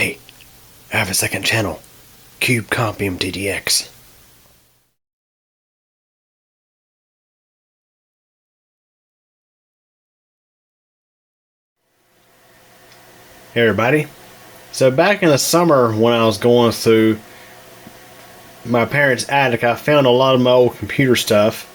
Hey, I have a second channel. Cube Compium TDX. Hey everybody. So back in the summer when I was going through my parents' attic, I found a lot of my old computer stuff.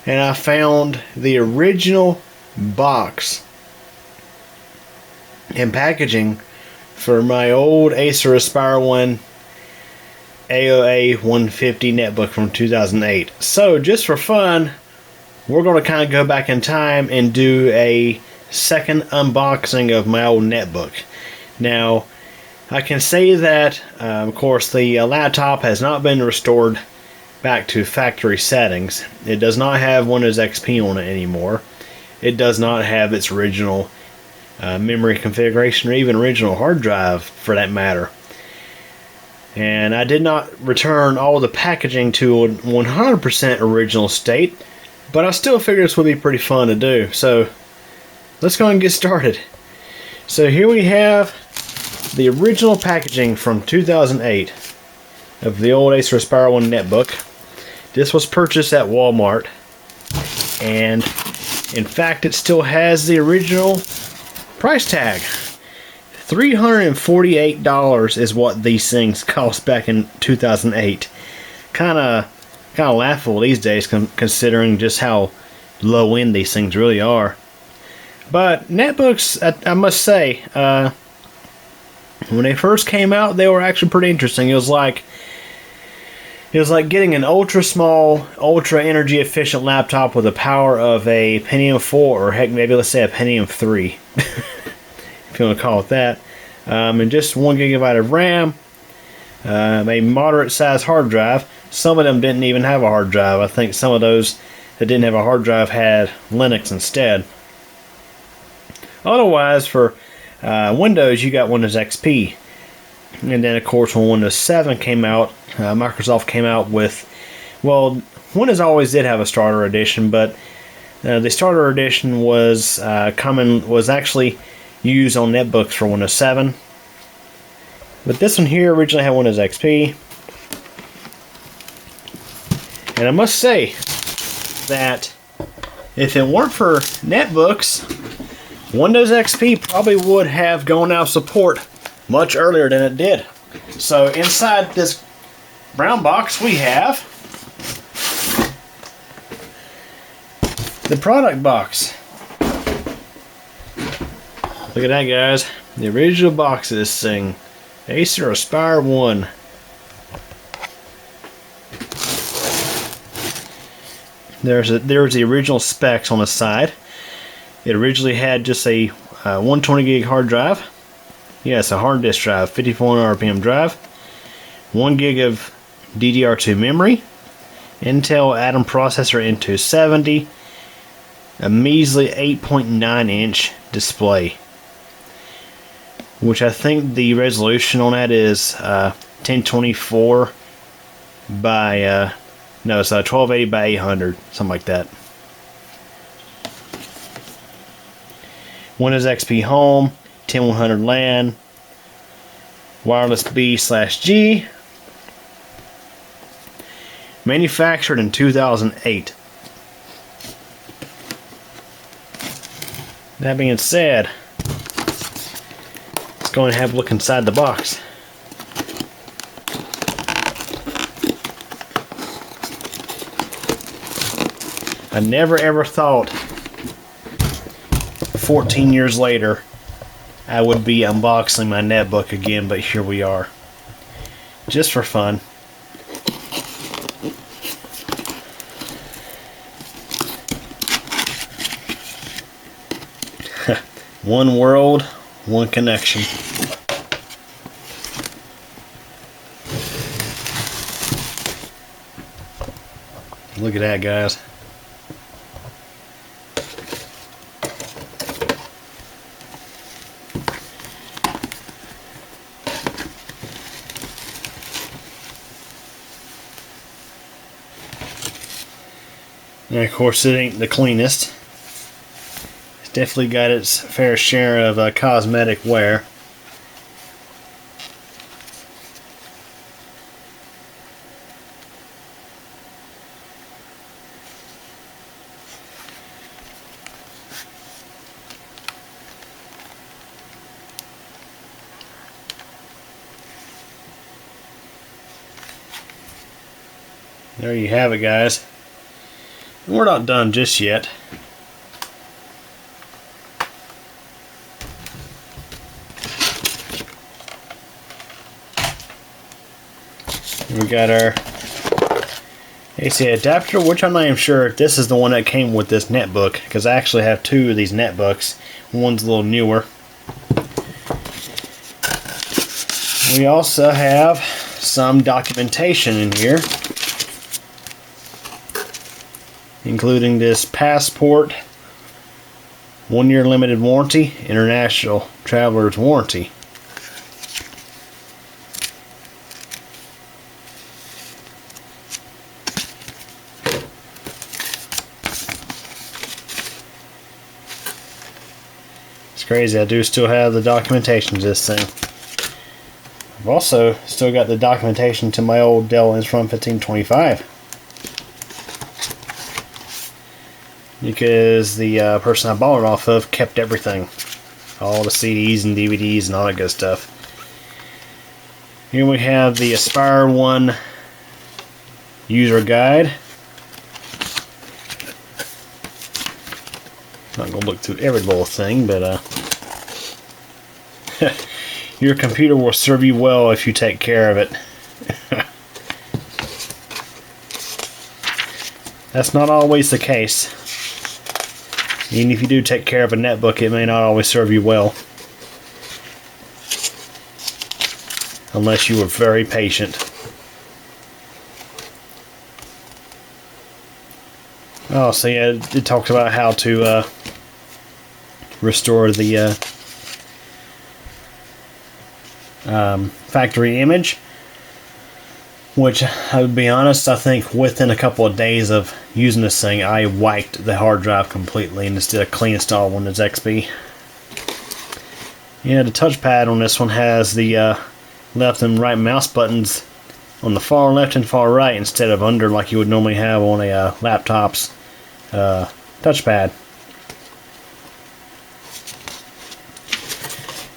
And I found the original box and packaging for my old Acer Aspire One AOA 150 netbook from 2008. So just for fun, we're going to kind of go back in time and do a second unboxing of my old netbook. Now, I can say that, of course, the laptop has not been restored back to factory settings. It does not have Windows XP on it anymore. It does not have its original memory configuration or even original hard drive for that matter. And I did not return all the packaging to a 100% original state, but I still figured this would be pretty fun to do. So let's go and get started. So here we have the original packaging from 2008 of the old Acer Aspire One netbook. This was purchased at Walmart, and in fact it still has the original price tag. $348 is what these things cost back in 2008. Kind of laughable these days considering just how low end these things really are. But netbooks, I must say, when they first came out, they were actually pretty interesting. It was like getting an ultra small, ultra energy efficient laptop with the power of a Pentium 4, or heck, maybe let's say a Pentium 3, if you want to call it that. And just 1 gigabyte of RAM, a moderate sized hard drive. Some of them didn't even have a hard drive. I think some of those that didn't have a hard drive had Linux instead. Otherwise, for Windows, you got Windows XP. And then, of course, when Windows 7 came out, Microsoft came out with, well, Windows always did have a starter edition, but the starter edition was actually used on netbooks for Windows 7. But this one here originally had Windows XP. And I must say that if it weren't for netbooks, Windows XP probably would have gone out of support much earlier than it did. So inside this brown box we have the product box. Look at that, guys. The original box of this thing. Acer Aspire One. There's the original specs on the side. It originally had just a 120 gig hard drive. Yes, a hard disk drive, 5400 RPM drive, 1 gig of DDR2 memory, Intel Atom processor in 270, a measly 8.9 inch display, which I think the resolution on that is 1024 by no, it's 1280 by 800, something like that. Windows XP Home, 10100 LAN, wireless B/G, manufactured in 2008. That being said, let's go and have a look inside the box. I never ever thought 14 years later I would be unboxing my netbook again, but here we are. Just for fun. One world, one connection. Look at that, guys. And of course it ain't the cleanest. It's definitely got its fair share of cosmetic wear. There you have it, guys. We're not done just yet. We got our AC adapter, which I'm not even sure if this is the one that came with this netbook, because I actually have two of these netbooks. One's a little newer. We also have some documentation in here, including this passport, 1-year limited warranty, international traveler's warranty. It's crazy, I do still have the documentation to this thing. I've also still got the documentation to my old Dell Inspiron 1525. Because the person I bought it off of kept everything. All the CDs and DVDs and all that good stuff. Here we have the Aspire One user guide. Not going to look through every little thing, but your computer will serve you well if you take care of it. That's not always the case. Even if you do take care of a netbook, it may not always serve you well. Unless you were very patient. Oh, so yeah, it talks about how to restore the factory image, which, I would be honest, I think within a couple of days of using this thing, I wiped the hard drive completely and just did a clean install on Windows XP. Yeah, the touchpad on this one has the left and right mouse buttons on the far left and far right instead of under like you would normally have on a laptop's touchpad.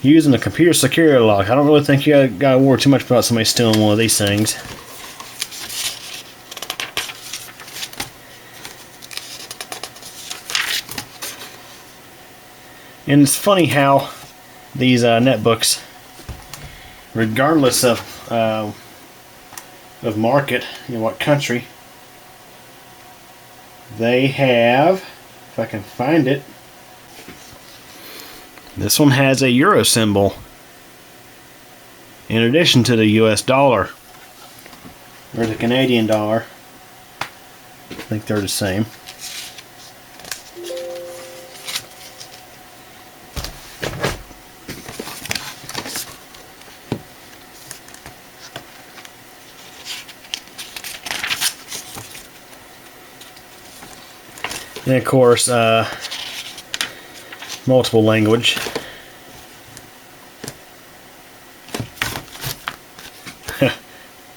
Using a computer security lock. I don't really think you gotta worry too much about somebody stealing one of these things. And it's funny how these netbooks, regardless of market, you know, what country, they have, if I can find it, this one has a euro symbol in addition to the US dollar, or the Canadian dollar. I think they're the same. And of course, multiple language.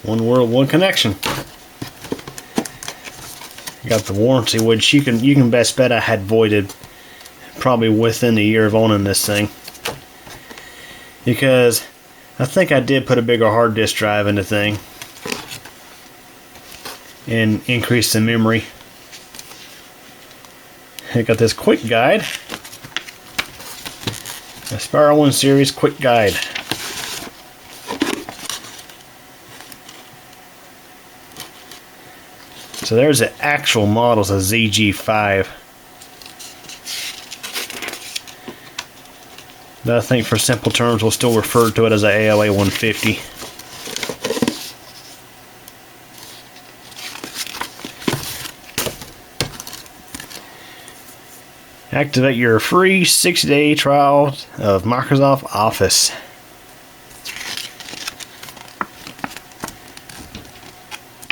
One world, one connection. Got the warranty, which you can best bet I had voided probably within the year of owning this thing, because I think I did put a bigger hard disk drive in the thing and increase the memory. I got this quick guide, Aspire One Series quick guide. So there's the actual models of ZG5. But I think for simple terms we'll still refer to it as a AOA 150. Activate your free 60-day trial of Microsoft Office.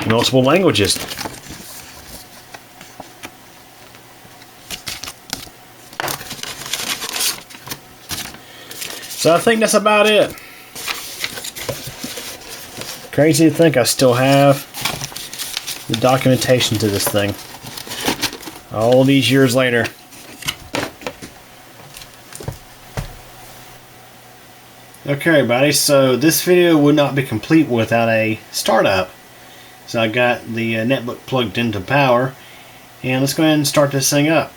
Multiple languages. So I think that's about it. Crazy to think I still have the documentation to this thing all these years later. Okay, everybody, so this video would not be complete without a startup. So I got the netbook plugged into power, and let's go ahead and start this thing up.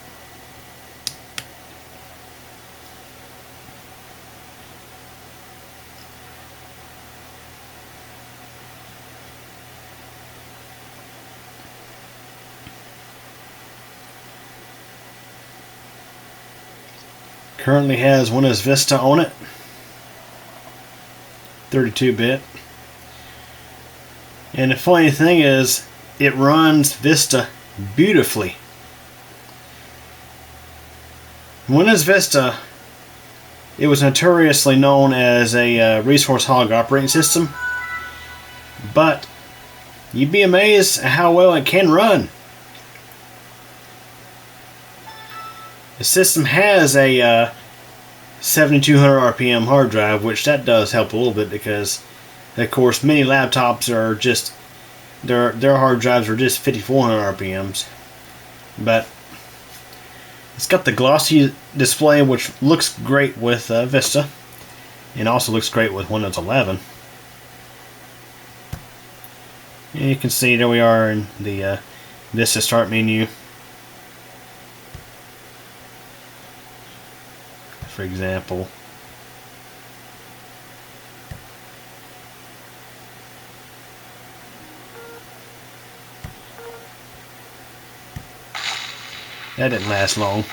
Currently has Windows Vista on it, 32-bit. And the funny thing is, it runs Vista beautifully. Windows Vista, it was notoriously known as a resource hog operating system, but you'd be amazed at how well it can run. The system has a 7200 RPM hard drive, which that does help a little bit because, of course, many laptops are just their hard drives are just 5400 RPMs. But it's got the glossy display, which looks great with Vista, and also looks great with Windows 11. And you can see there we are in the Vista Start menu. For example, that didn't last long.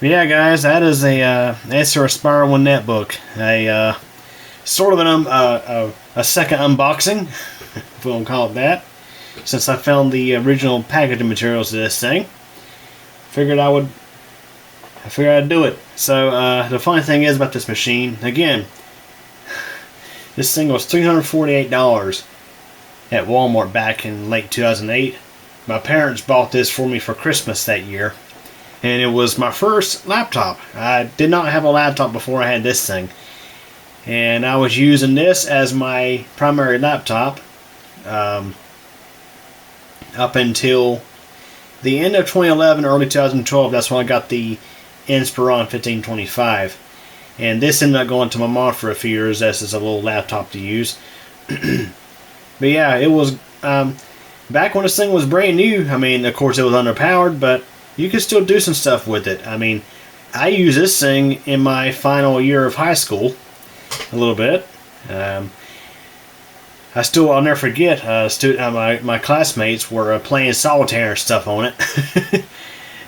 But yeah, guys, that is a Acer Aspire One netbook. A sort of a second unboxing, if we want to call it that, since I found the original packaging materials of this thing. Figured I'd do it. So the funny thing is about this machine, again, this thing was $348 at Walmart back in late 2008. My parents bought this for me for Christmas that year, and it was my first laptop. I did not have a laptop before I had this thing, and I was using this as my primary laptop up until the end of 2011, early 2012. That's when I got the Inspiron 1525, and this ended up going to my mom for a few years as a little laptop to use. But yeah, it was back when this thing was brand new. I mean, of course it was underpowered, but you could still do some stuff with it. I mean, I used this thing in my final year of high school a little bit. I'll never forget, my classmates were playing solitaire and stuff on it.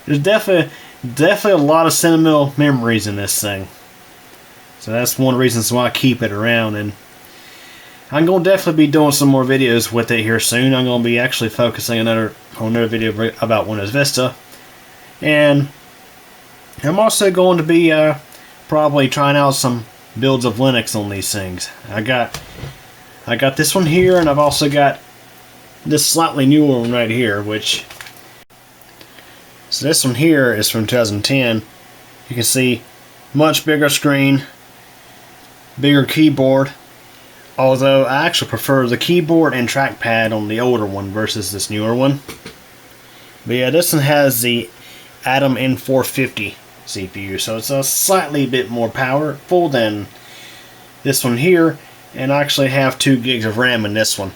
There's definitely a lot of sentimental memories in this thing. So that's one of the reasons why I keep it around, and I'm going to definitely be doing some more videos with it here soon. I'm going to be actually focusing on another video about Windows Vista, and I'm also going to be probably trying out some builds of Linux on these things. I got this one here, and I've also got this slightly newer one right here, so this one here is from 2010. You can see much bigger screen, bigger keyboard, although I actually prefer the keyboard and trackpad on the older one versus this newer one. But yeah, this one has the Atom N450 CPU, so it's a slightly bit more powerful than this one here, and I actually have 2 gigs of RAM in this one.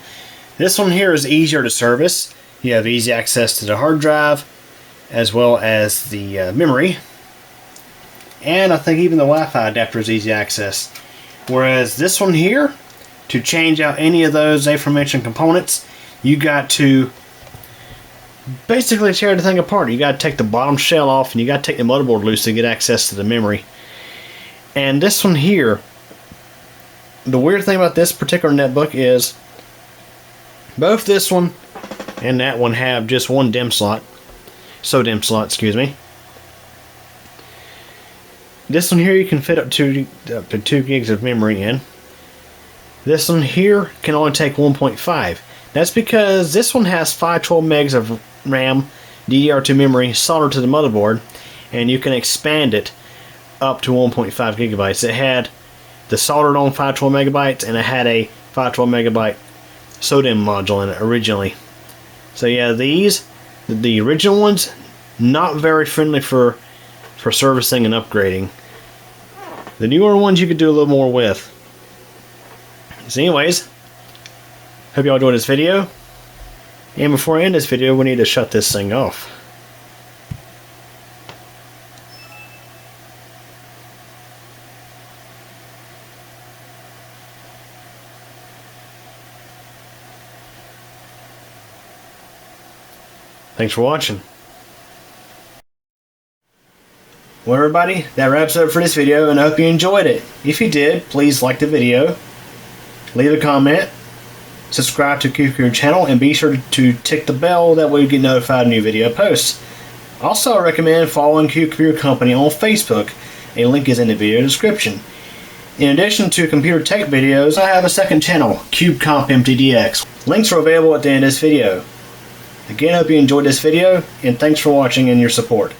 This one here is easier to service. You have easy access to the hard drive as well as the memory, and I think even the Wi-Fi adapter is easy access. Whereas this one here, to change out any of those aforementioned components, you got to basically tear the thing apart. You got to take the bottom shell off, and you got to take the motherboard loose to get access to the memory. And this one here, the weird thing about this particular netbook is both this one and that one have just one DIMM slot. DIMM slot, excuse me. This one here you can fit up to 2 gigs of memory in. This one here can only take 1.5. That's because this one has 512 megs of RAM, DDR2 memory soldered to the motherboard, and you can expand it up to 1.5 gigabytes. It had the soldered on 512 megabytes, and it had a 512 megabyte SODIMM module in it originally. So yeah, the original ones, not very friendly for servicing and upgrading. The newer ones you could do a little more with. So anyways, Hope y'all enjoyed this video. And before I end this video, we need to shut this thing off. Thanks for watching. Well, everybody, that wraps it up for this video, and I hope you enjoyed it. If you did, please like the video, leave a comment, subscribe to CubeComputer channel, and be sure to tick the bell, that way you get notified of new video posts. Also, I recommend following CubeComputer Company on Facebook. A link is in the video description. In addition to computer tech videos, I have a second channel, CubeCompMTDX. Links are available at the end of this video. Again, I hope you enjoyed this video, and thanks for watching and your support.